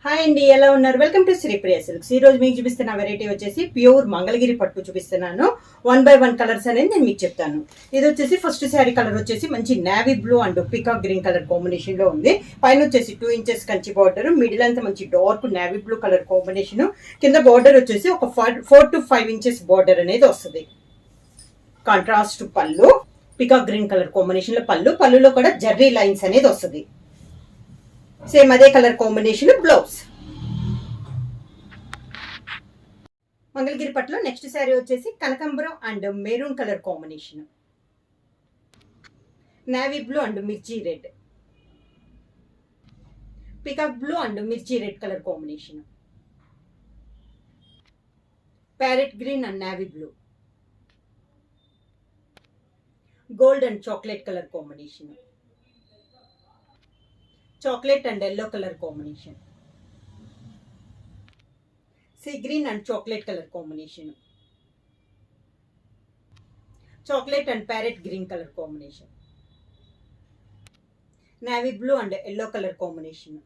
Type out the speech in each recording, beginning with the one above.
Hi అండి, ఎలా ఉన్నారు? Welcome to Sripriya silks. ఈ రోజు మీకు చూపిస్తున్న వెరైటీ వచ్చేసి ప్యూర్ మంగళగిరి పట్టు చూపిస్తున్నాను. 1 by 1 కలర్స్ అనేది నేను మీకు చెప్తాను. ఇది వచ్చేసి ఫస్ట్ శారీ కలర్ వచ్చేసి మంచి navy blue and peacock green colour combination లో ఉంది. పైన వచ్చేసి 2 ఇంచెస్ కంచి బార్డర్, మిడిల్ అంతా మంచి dark navy blue colour combination. కింద బార్డర్ వచ్చేసి ఒక 4 to 5 ఇంచెస్ బార్డర్ అనేది వస్తుంది. కాంట్రాస్ట్ పళ్ళు, పికాక్ గ్రీన్ కలర్ కాంబినేషన్ లో పళ్ళులో కూడా జర్రీ లైన్స్ అనేది వస్తుంది. సేమ్ అదే కలర్ కాంబినేషన్ బ్లౌజ్. మంగళగిరి పట్టులో నెక్స్ట్ శారీ వచ్చేసి కనకాంబరం and maroon colour combination, navy blue and మిర్చి రెడ్, పికాక్ బ్లూ అండ్ మిర్చి red colour combination, parrot green and navy blue, gold and chocolate colour combination, chocolate and yellow colour combination, sea green and chocolate colour combination, chocolate and parrot green colour combination, navy blue and yellow colour combination.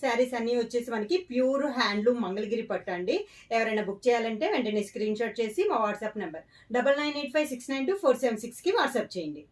Saris అన్నీ వచ్చేసి మనకి pure handloom Mangalagiri పట్టు అండి. ఎవరైనా book చేయాలంటే వెంటనే screen shot చేసి మా వాట్సాప్ నెంబర్ 9985692476కి వాట్సాప్ చేయండి.